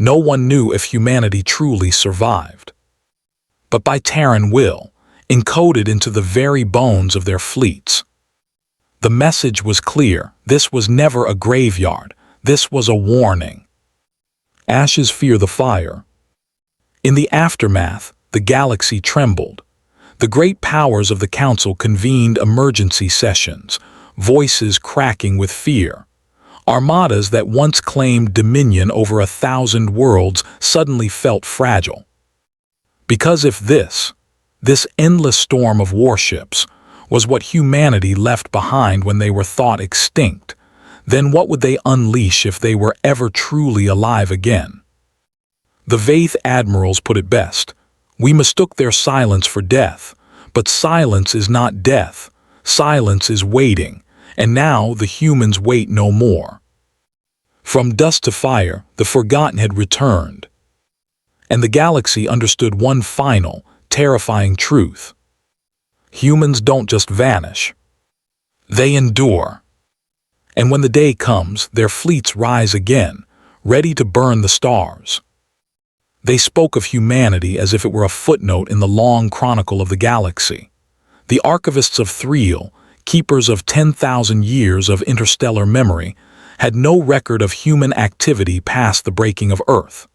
No one knew if humanity truly survived. But by Terran will, encoded into the very bones of their fleets. The message was clear. This was never a graveyard. This was a warning. Ashes fear the fire. In the aftermath, the galaxy trembled. The great powers of the Council convened emergency sessions, voices cracking with fear. Armadas that once claimed dominion over 1,000 worlds suddenly felt fragile. Because if this endless storm of warships, was what humanity left behind when they were thought extinct, then what would they unleash if they were ever truly alive again? The Vaith admirals put it best. We mistook their silence for death, but silence is not death. Silence is waiting, and now the humans wait no more. From dust to fire, the Forgotten had returned. And the galaxy understood one final, terrifying truth. Humans don't just vanish. They endure. And when the day comes, their fleets rise again, ready to burn the stars. They spoke of humanity as if it were a footnote in the long chronicle of the galaxy. The archivists of Thriel, keepers of 10,000 years of interstellar memory, had no record of human activity past the breaking of Earth.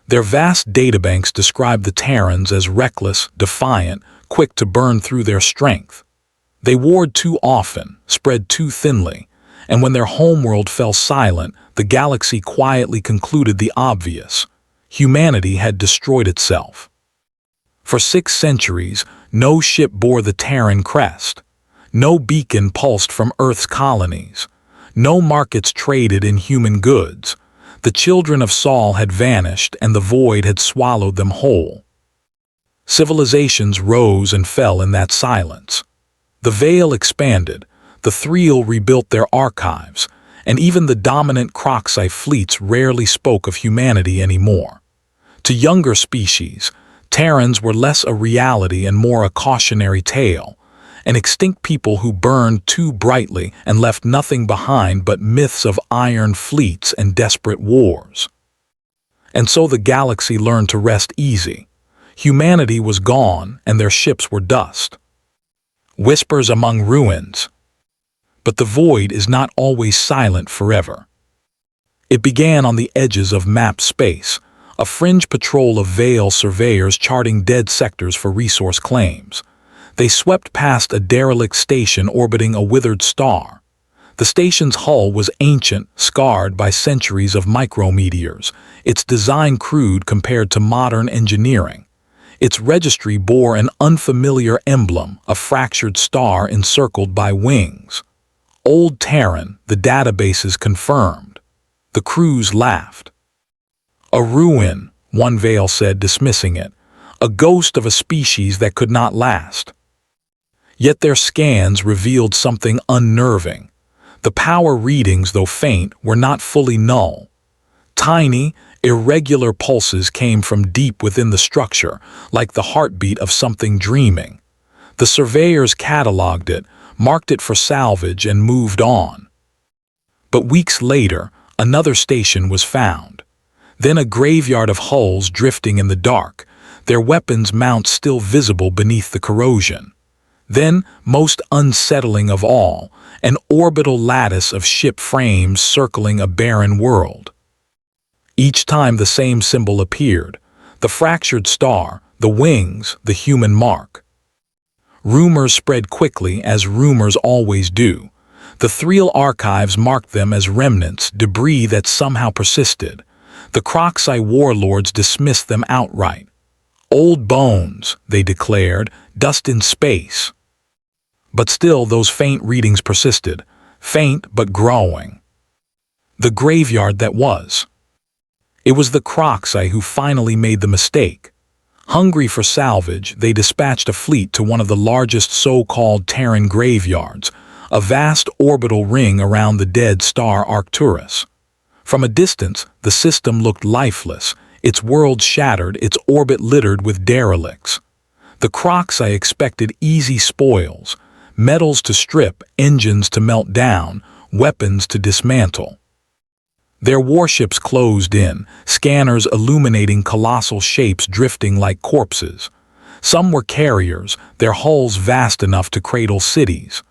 Their vast databanks described the Terrans as reckless, defiant, quick to burn through their strength. They warred too often, spread too thinly, and when their homeworld fell silent, the galaxy quietly concluded the obvious. Humanity had destroyed itself. For 6 centuries, no ship bore the Terran crest. No beacon pulsed from Earth's colonies. No markets traded in human goods. The children of Sol had vanished, and the void had swallowed them whole. Civilizations rose and fell in that silence. The veil expanded, the Thriel rebuilt their archives, and even the dominant Croxi fleets rarely spoke of humanity anymore. To younger species, Terrans were less a reality and more a cautionary tale, an extinct people who burned too brightly and left nothing behind but myths of iron fleets and desperate wars. And so the galaxy learned to rest easy. Humanity was gone, and their ships were dust. Whispers among ruins. But the void is not always silent forever. It began on the edges of mapped space, a fringe patrol of Veil surveyors charting dead sectors for resource claims. They swept past a derelict station orbiting a withered star. The station's hull was ancient, scarred by centuries of micrometeors, its design crude compared to modern engineering. Its registry bore an unfamiliar emblem, a fractured star encircled by wings. Old Terran, the databases confirmed. The crews laughed. A ruin, one Veil said, dismissing it. A ghost of a species that could not last. Yet their scans revealed something unnerving. The power readings, though faint, were not fully null. Tiny, irregular pulses came from deep within the structure, like the heartbeat of something dreaming. The surveyors cataloged it, marked it for salvage, and moved on. But weeks later, another station was found. Then a graveyard of hulls drifting in the dark, their weapons' mounts still visible beneath the corrosion. Then, most unsettling of all, an orbital lattice of ship frames circling a barren world. Each time the same symbol appeared, the fractured star, the wings, the human mark. Rumors spread quickly, as rumors always do. The Thriel archives marked them as remnants, debris that somehow persisted. The Croxi warlords dismissed them outright. Old bones, they declared, dust in space. But still those faint readings persisted, faint but growing. The graveyard that was. It was the Croxi who finally made the mistake. Hungry for salvage, they dispatched a fleet to one of the largest so-called Terran graveyards, a vast orbital ring around the dead star Arcturus. From a distance, the system looked lifeless, its world shattered, its orbit littered with derelicts. The Croxi expected easy spoils, metals to strip, engines to melt down, weapons to dismantle. Their warships closed in, scanners illuminating colossal shapes drifting like corpses. Some were carriers, their hulls vast enough to cradle cities.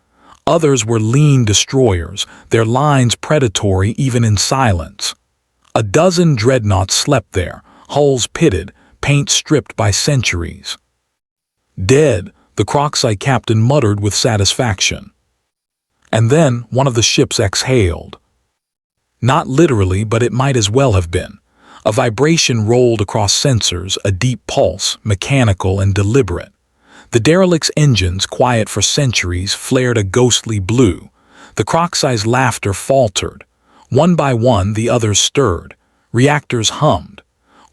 Others were lean destroyers, their lines predatory even in silence. A dozen dreadnoughts slept there, hulls pitted, paint stripped by centuries. "Dead," the Croxite captain muttered with satisfaction. And then one of the ships exhaled. Not literally, but it might as well have been. A vibration rolled across sensors, a deep pulse, mechanical and deliberate. The derelict's engines, quiet for centuries, flared a ghostly blue. The Croxite's laughter faltered. One by one, the others stirred. Reactors hummed.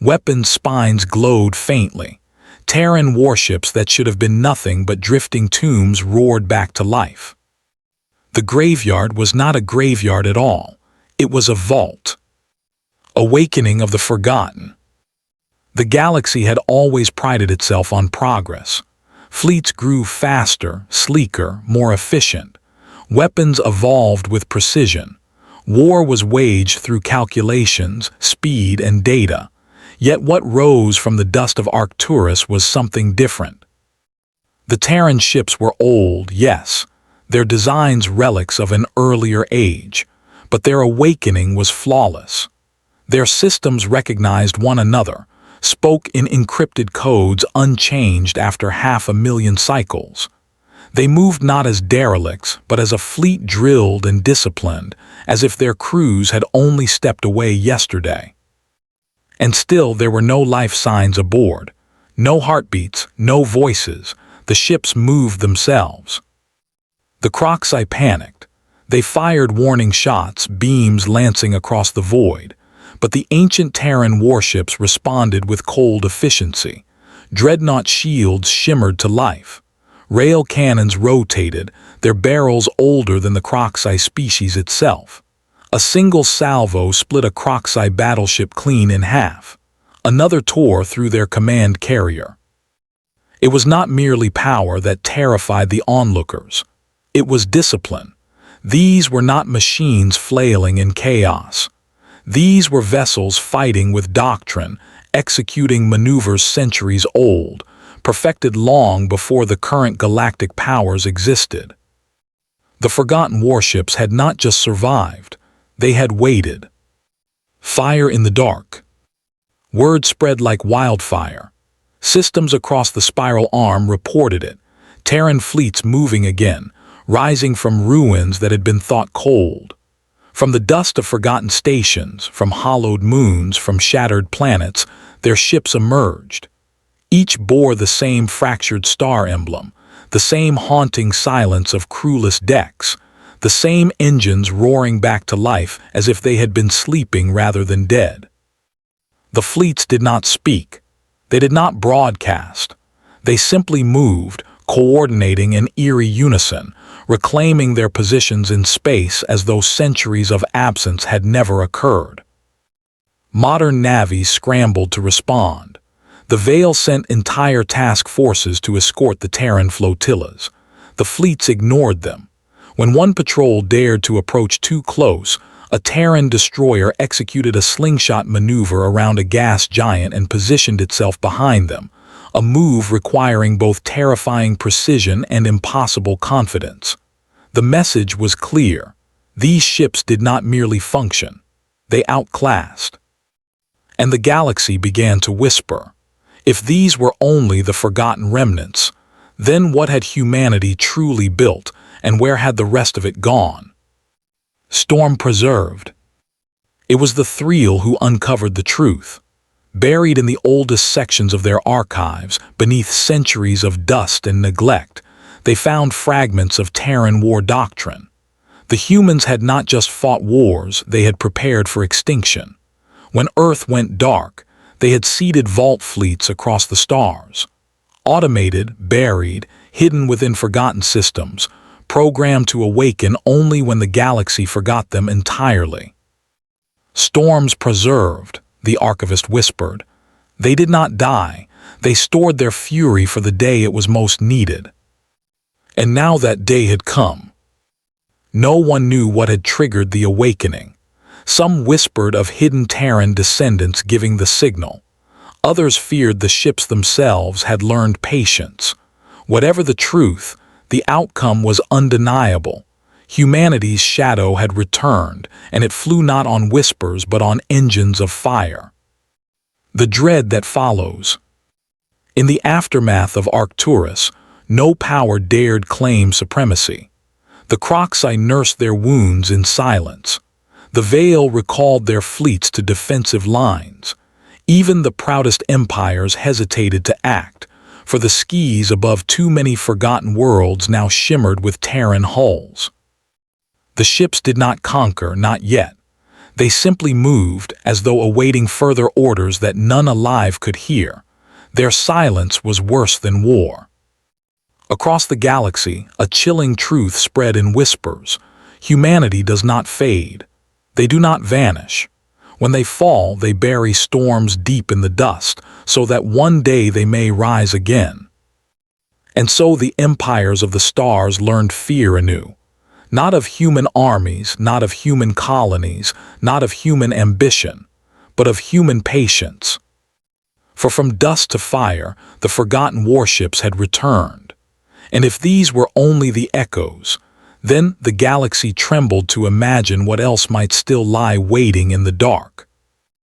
Weapons' spines glowed faintly. Terran warships that should have been nothing but drifting tombs roared back to life. The graveyard was not a graveyard at all. It was a vault. Awakening of the forgotten. The galaxy had always prided itself on progress. Fleets grew faster, sleeker, more efficient. Weapons evolved with precision. War was waged through calculations, speed, and data. Yet what rose from the dust of Arcturus was something different. The Terran ships were old, yes, their designs relics of an earlier age, but their awakening was flawless. Their systems recognized one another, spoke in encrypted codes unchanged after 500,000 cycles. They moved not as derelicts, but as a fleet drilled and disciplined, as if their crews had only stepped away yesterday. And still there were no life signs aboard. No heartbeats, no voices. The ships moved themselves. The Croxite panicked. They fired warning shots, beams lancing across the void. But the ancient Terran warships responded with cold efficiency. Dreadnought shields shimmered to life. Rail cannons rotated, their barrels older than the Croxite species itself. A single salvo split a Croxite battleship clean in half. Another tore through their command carrier. It was not merely power that terrified the onlookers. It was discipline. These were not machines flailing in chaos. These were vessels fighting with doctrine, executing maneuvers centuries old, perfected long before the current galactic powers existed. The forgotten warships had not just survived, they had waited. Fire in the dark. Word spread like wildfire. Systems across the spiral arm reported it. Terran fleets moving again, rising from ruins that had been thought cold. From the dust of forgotten stations, from hollowed moons, from shattered planets, their ships emerged. Each bore the same fractured star emblem, the same haunting silence of crewless decks, the same engines roaring back to life as if they had been sleeping rather than dead. The fleets did not speak. They did not broadcast. They simply moved, coordinating in eerie unison, reclaiming their positions in space as though centuries of absence had never occurred. Modern navies scrambled to respond. The Veil sent entire task forces to escort the Terran flotillas. The fleets ignored them. When one patrol dared to approach too close, a Terran destroyer executed a slingshot maneuver around a gas giant and positioned itself behind them, a move requiring both terrifying precision and impossible confidence. The message was clear. These ships did not merely function. They outclassed. And the galaxy began to whisper. If these were only the forgotten remnants, then what had humanity truly built, and where had the rest of it gone? Storm preserved. It was the Thriel who uncovered the truth. Buried in the oldest sections of their archives, beneath centuries of dust and neglect, they found fragments of Terran war doctrine. The humans had not just fought wars, they had prepared for extinction. When Earth went dark, they had seeded vault fleets across the stars. Automated, buried, hidden within forgotten systems, programmed to awaken only when the galaxy forgot them entirely. Storms preserved, the archivist whispered. They did not die. They stored their fury for the day it was most needed. And now that day had come. No one knew what had triggered the awakening. Some whispered of hidden Terran descendants giving the signal. Others feared the ships themselves had learned patience. Whatever the truth, the outcome was undeniable. Humanity's shadow had returned, and it flew not on whispers but on engines of fire. The dread that follows. In the aftermath of Arcturus, no power dared claim supremacy. The Croxi nursed their wounds in silence. The Veil recalled their fleets to defensive lines. Even the proudest empires hesitated to act, for the skies above too many forgotten worlds now shimmered with Terran hulls. The ships did not conquer, not yet. They simply moved as though awaiting further orders that none alive could hear. Their silence was worse than war. Across the galaxy, a chilling truth spread in whispers. Humanity does not fade. They do not vanish. When they fall, they bury storms deep in the dust, so that one day they may rise again. And so the empires of the stars learned fear anew. Not of human armies, not of human colonies, not of human ambition, but of human patience. For from dust to fire, the forgotten warships had returned. And if these were only the echoes, then the galaxy trembled to imagine what else might still lie waiting in the dark.